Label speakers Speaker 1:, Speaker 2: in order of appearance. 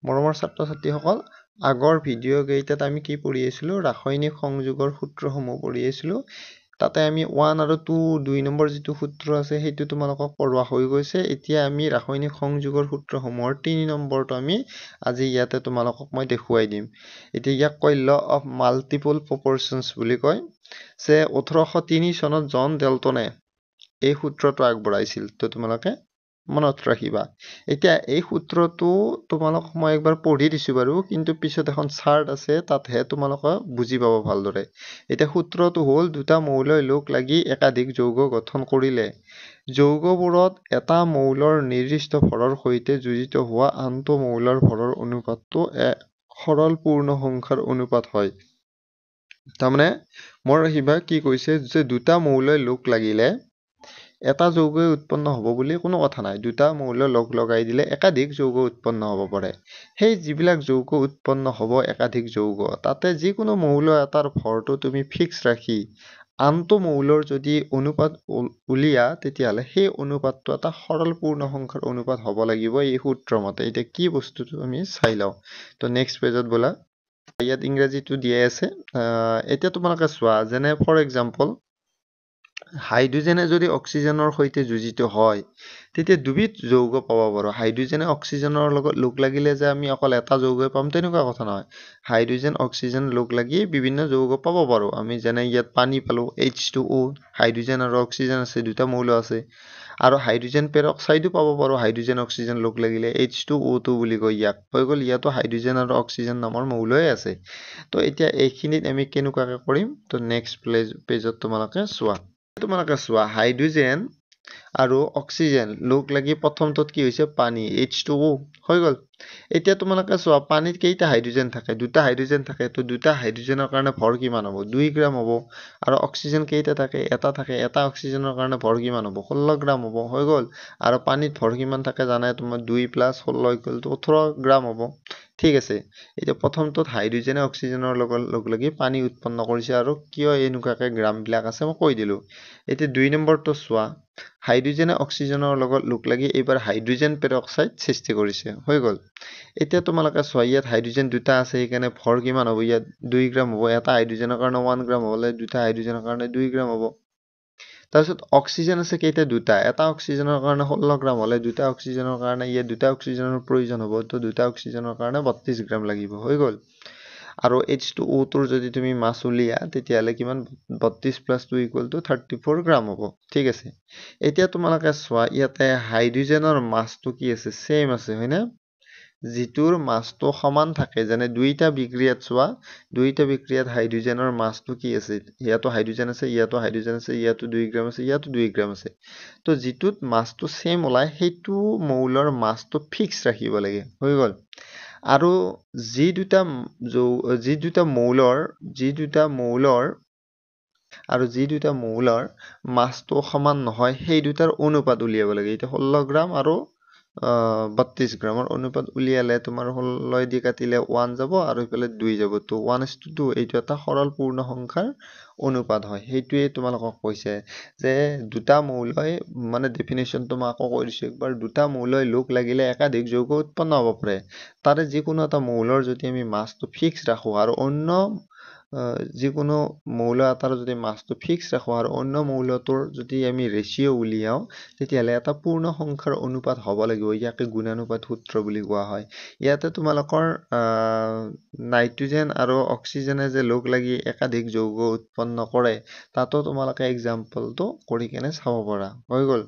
Speaker 1: মৰমৰ ছাত্ৰ-ছাত্ৰীসকল আগৰ ভিডিঅ' কেইটাত আমি কি পঢ়ি আছিলোঁ ৰাসায়নিক সংযোগৰ সূত্ৰসমূহ পঢ়ি আছিলোঁ তাতে আমি 1 আৰু 2 2 নম্বৰ যিটো সূত্ৰ আছে সেইটো তোমালোকক পঢ়োৱা হৈ গৈছে এতিয়া আমি ৰাসায়নিক সংযোগৰ সূত্ৰসমূহৰ 3 নম্বৰটো আমি আজি ইয়াতে তোমালোকক মই দেখুৱাই দিম এতিয়া ইয়াক কয় ল অফ মাল্টিপল প্ৰপৰচনছ বুলি কয় যে 1803 চনত জন ডেল্টনে এই সূত্ৰটো আগবঢ়াইছিল তো তোমালোকে মনত ৰাখিবা এতিয়া এই সূত্ৰটো তোমালোক মই একবাৰ পঢ়ি দিছো বাৰু কিন্তু পিছত এখন চাৰ্ট আছে তাতহে তোমালোকে বুজি পাব ভালদৰে এতিয়া সূত্ৰটো হ'ল দুটা মৌলই লগ লাগি একাধিক যৌগ গঠন কৰিলে যৌগবোৰত এটা মৌলৰ নিৰ্দিষ্ট ভৰৰ সৈতে যোজিত হোৱা আনটো মৌলৰ ভৰৰ অনুপাতটো সৰল পূৰ্ণ সংখ্যাৰ অনুপাত হয় তাৰমানে মোৰ ৰাখিবা কি কৈছে যে দুটা মৌলই লগ লাগিলে এটা যৌগই উৎপন্ন হ'ব বুলি কোনো কথা নাই দুটা মৌল লগ লগাই দিলে একাধিক যৌগ উৎপন্ন হ'ব পাৰে সেই যিবিলাক যৌগ উৎপন্ন হ'ব একাধিক যৌগ তাতে যিকোনো মৌল এটাৰ ভৰটো তুমি ফিক্স ৰাখি আনটো মৌলৰ যদি অনুপাত উলিয়া তেতিয়াহ'লে সেই অনুপাতটো এটা সৰল পূৰ্ণ সংখ্যাৰ অনুপাত হ'ব লাগিব এই সূত্ৰ মতে এতিয়া কি বস্তুটো আমি চাই লওঁ তো নেক্সট পেজত বলা ইয়াত ইংৰাজীটো দিয়াই আছে এতিয়া তোমালোকে চোৱা যেনে ফৰ এক্সাম্পল হাইড্ৰোজেনে যদি অক্সিজেনৰ সৈতে যোজিত হয় তেতিয়া দুবিধ যৌগ পাব পাৰো হাইড্ৰোজেনে অক্সিজেনৰ লগত লগ লাগিলে যে আমি অকল এটা যৌগই পাম তেনেকুৱা কথা নহয় হাইড্ৰোজেন অক্সিজেন লগ লাগি বিভিন্ন যৌগ পাব পাৰো আমি যেনে ইয়াত পানী পালো H2O হাইড্ৰোজেন আৰু অক্সিজেন আছে দুটা মৌল আছে আৰু হাইড্ৰোজেন পেৰক্সাইডো পাব পাৰো হাইড্ৰোজেন অক্সিজেন লগ লাগিলে H2O2 বুলি কয় ইয়াক হৈ গ'ল ইয়াতো হাইড্ৰোজেন আৰু অক্সিজেন নামৰ মৌলই আছে তো এতিয়া এইখিনিত আমি কেনেকুৱাকৈ কৰিম তো নেক্সট পেজত তোমালোকে চোৱা তোমালোকে চোৱা হাইড্ৰোজেন আৰু অক্সিজেন লগ লাগি প্ৰথমটোত কি হৈছে পানী H2O হৈ গ'ল এতিয়া তোমালোকে চোৱা পানীত কেইটা হাইড্ৰোজেন থাকে দুটা হাইড্ৰোজেন থাকে তো দুটা হাইড্ৰোজেনৰ কাৰণে ভৰ কিমান হ'ব 2 গ্ৰাম হ'ব আৰু অক্সিজেন কেইটা থাকে এটা অক্সিজেনৰ কাৰণে ভৰ কিমান হ'ব 16 গ্ৰাম হ'ব হৈ গ'ল আৰু পানীত ভৰ কিমান থাকে জানাই তোমাৰ 2 + 16 = 18 গ্ৰাম হ'ব ঠিক আছে এতিয়া প্ৰথমটোত হাইড্ৰোজেনে অক্সিজেনৰ লগত লগ লাগি পানী উৎপন্ন কৰিছে আৰু কিয় এনেকুৱাকৈ গ্ৰাম বিলাক আছে মই কৈ দিলো এতিয়া 2 নম্বৰটো চোৱা হাইড্ৰোজেনে অক্সিজেনৰ লগত লগ লাগি এবাৰ হাইড্ৰোজেন পেৰক্সাইড সৃষ্টি কৰিছে হৈ গ'ল এতিয়া তোমালোকে চোৱা ইয়াত হাইড্ৰোজেন দুটা আছে সেইকাৰণে ভৰ কিমান হ'ব ইয়াত 2 গ্ৰাম হ'ব এটা হাইড্ৰোজেনৰ কাৰণে 1 গ্ৰাম হ'লে দুটা হাইড্ৰোজেনৰ কাৰণে 2 গ্ৰাম হ'ব তাৰপিছত অক্সিজেন আছে কেইটা দুটা এটা অক্সিজেনৰ কাৰণে 16 গ্ৰাম হ'লে দুটা অক্সিজেনৰ কাৰণে ইয়াত দুটা অক্সিজেনৰ প্ৰয়োজন হ'ব তো দুটা অক্সিজেনৰ কাৰণে 32 গ্ৰাম লাগিব হৈ গ'ল আৰু H2O টোৰ যদি তুমি মাছ উলিয়া তেতিয়াহ'লে কিমান 32 + 2 = 34 গ্ৰাম হ'ব ঠিক আছে এতিয়া তোমালোকে চোৱা ইয়াতে হাইড্ৰোজেনৰ মাছটো কি আছে সেম আছে হয়নে যিটোৰ মাছটো সমান থাকে যেনে দুইটা বিক্ৰিয়াত চোৱা দুইটা বিক্ৰিয়াত হাইড্ৰোজেনৰ মাছটো কি আছে ইয়াতো হাইড্ৰোজেন আছে ইয়াতো হাইড্ৰোজেন আছে ইয়াতো 2 গ্ৰাম আছে ইয়াতো 2 গ্ৰাম আছে তো যিটোত মাছটো সেম ওলাই সেইটো মৌলৰ মাছটো ফিক্স ৰাখিব লাগে হৈ গ'ল আৰু যি দুটা মৌলৰ মাছটো সমান নহয় সেই দুটাৰ অনুপাত উলিয়াব লাগে এতিয়া 16 গ্ৰাম আৰু 32 গ্ৰামৰ অনুপাত উলিয়ালে তোমাৰ 16 দি কাটিলে 1 যাব আৰু ইফালে 2 যাব তো 1:2 এইটো এটা সৰল পূৰ্ণ সংখ্যাৰ অনুপাত হয় সেইটোৱে তোমালোকক কৈছে যে দুটা মৌলই মানে ডেফিনেশ্যনটো মই আকৌ কৈ দিছো একবাৰ দুটা মৌলই লগ লাগিলে একাধিক যৌগ উৎপন্ন হ'ব পাৰে তাৰে যিকোনো এটা মৌলৰ যদি আমি মাছটো ফিক্স ৰাখো আৰু অন্য যিকোনো মৌল এটাৰ যদি মাছটো ফিক্স ৰাখো আৰু অন্য মৌলটোৰ যদি আমি ৰেচিঅ' উলিয়াও তেতিয়াহ'লে এটা পূৰ্ণ সংখ্যাৰ অনুপাত হ'ব লাগিব ইয়াকে গুণানুপাত সূত্ৰ বুলি কোৱা হয় ইয়াতে তোমালোকৰ নাইট্ৰোজেন আৰু অক্সিজেনে যে লগ লাগি একাধিক যৌগ উৎপন্ন কৰে তাতো তোমালোকে এক্সাম্পলটো কৰি কেনে চাব পাৰা হৈ গ'ল